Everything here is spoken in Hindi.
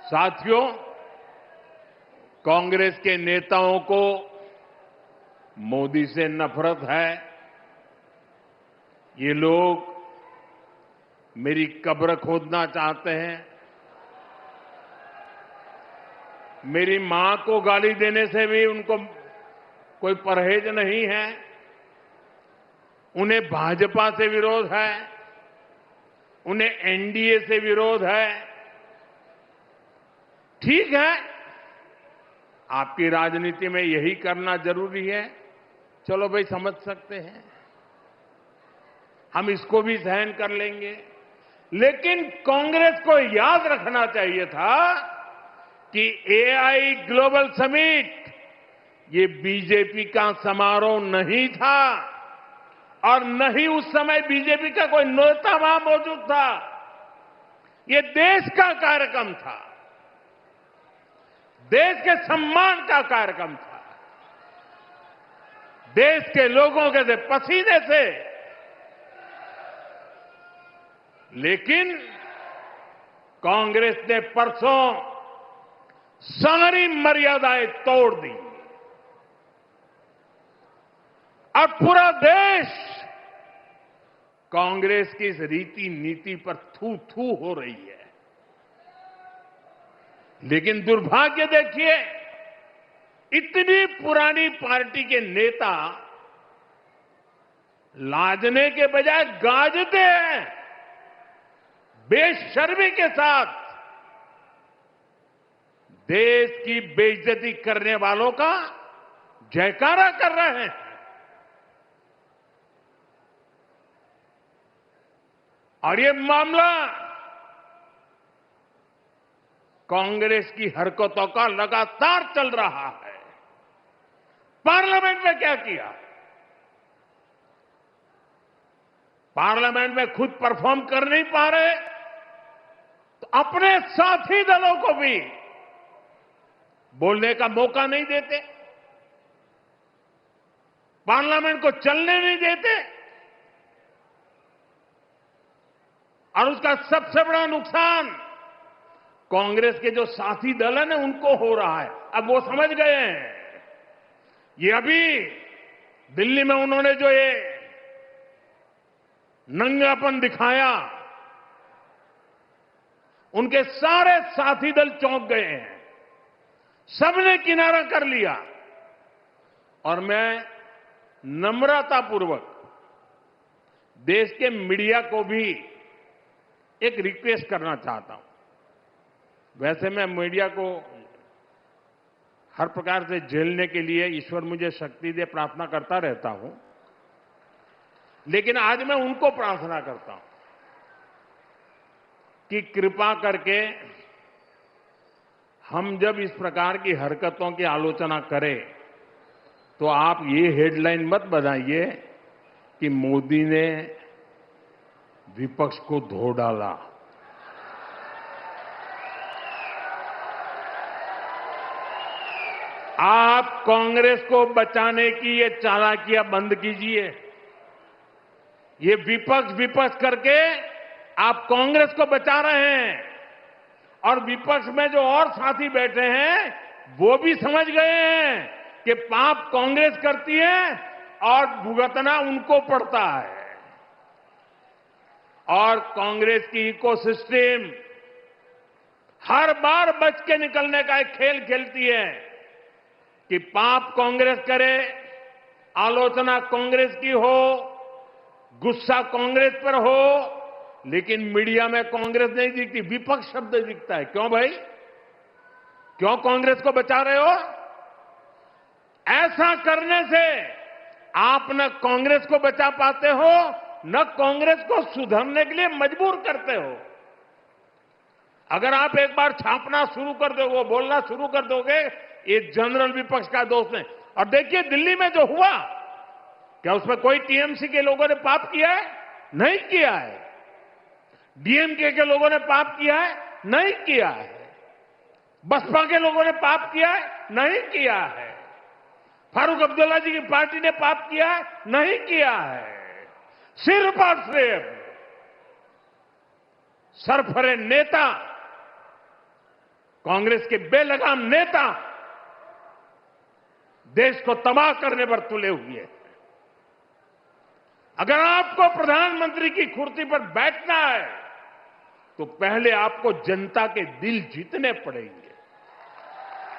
साथियों, कांग्रेस के नेताओं को मोदी से नफरत है। ये लोग मेरी कब्र खोदना चाहते हैं। मेरी मां को गाली देने से भी उनको कोई परहेज नहीं है। उन्हें भाजपा से विरोध है, उन्हें एनडीए से विरोध है। ठीक है, आपकी राजनीति में यही करना जरूरी है, चलो भाई समझ सकते हैं, हम इसको भी सहन कर लेंगे। लेकिन कांग्रेस को याद रखना चाहिए था कि एआई ग्लोबल समिट ये बीजेपी का समारोह नहीं था और न ही उस समय बीजेपी का कोई नेता वहां मौजूद था। ये देश का कार्यक्रम था, देश के सम्मान का कार्यक्रम था, देश के लोगों के से पसीने से। लेकिन कांग्रेस ने परसों सारी मर्यादाएं तोड़ दी और पूरा देश कांग्रेस की इस रीति नीति पर थू थू हो रही है। लेकिन दुर्भाग्य देखिए, इतनी पुरानी पार्टी के नेता लाजने के बजाय गाजते हैं, बेशर्मी के साथ देश की बेइज्जती करने वालों का जयकारा कर रहे हैं। और ये मामला कांग्रेस की हरकतों का लगातार चल रहा है। पार्लियामेंट में क्या किया? पार्लियामेंट में खुद परफॉर्म कर नहीं पा रहे तो अपने साथी दलों को भी बोलने का मौका नहीं देते, पार्लियामेंट को चलने नहीं देते। और उसका सबसे बड़ा नुकसान कांग्रेस के जो साथी दल है ना, उनको हो रहा है। अब वो समझ गए हैं। ये अभी दिल्ली में उन्होंने जो ये नंगापन दिखाया, उनके सारे साथी दल चौंक गए हैं, सबने किनारा कर लिया। और मैं नम्रतापूर्वक देश के मीडिया को भी एक रिक्वेस्ट करना चाहता हूं। वैसे मैं मीडिया को हर प्रकार से झेलने के लिए ईश्वर मुझे शक्ति दे प्रार्थना करता रहता हूं, लेकिन आज मैं उनको प्रार्थना करता हूं कि कृपा करके हम जब इस प्रकार की हरकतों की आलोचना करें तो आप ये हेडलाइन मत बनाइए कि मोदी ने विपक्ष को धो डाला। आप कांग्रेस को बचाने की ये चालाकियां बंद कीजिए। ये विपक्ष विपक्ष करके आप कांग्रेस को बचा रहे हैं और विपक्ष में जो और साथी बैठे हैं वो भी समझ गए हैं कि पाप कांग्रेस करती है और भुगतना उनको पड़ता है। और कांग्रेस की इकोसिस्टम हर बार बच के निकलने का एक खेल खेलती है कि पाप कांग्रेस करे, आलोचना कांग्रेस की हो, गुस्सा कांग्रेस पर हो, लेकिन मीडिया में कांग्रेस नहीं दिखती, विपक्ष शब्द दिखता है। क्यों भाई? क्यों कांग्रेस को बचा रहे हो? ऐसा करने से आप न कांग्रेस को बचा पाते हो, न कांग्रेस को सुधरने के लिए मजबूर करते हो। अगर आप एक बार छापना शुरू कर दोगे, बोलना शुरू कर दोगे, ये जनरल विपक्ष का दोष है। और देखिए दिल्ली में जो हुआ, क्या उसमें कोई टीएमसी के लोगों ने पाप किया है? नहीं किया है। डीएमके के लोगों ने पाप किया है? नहीं किया है। बसपा के लोगों ने पाप किया है? नहीं किया है। फारूक अब्दुल्ला जी की पार्टी ने पाप किया है? नहीं किया है। सिर्फ और सिर्फ सरफरे नेता कांग्रेस के बेलगाम नेता देश को तबाह करने पर तुले हुए हैं। अगर आपको प्रधानमंत्री की कुर्सी पर बैठना है तो पहले आपको जनता के दिल जीतने पड़ेंगे।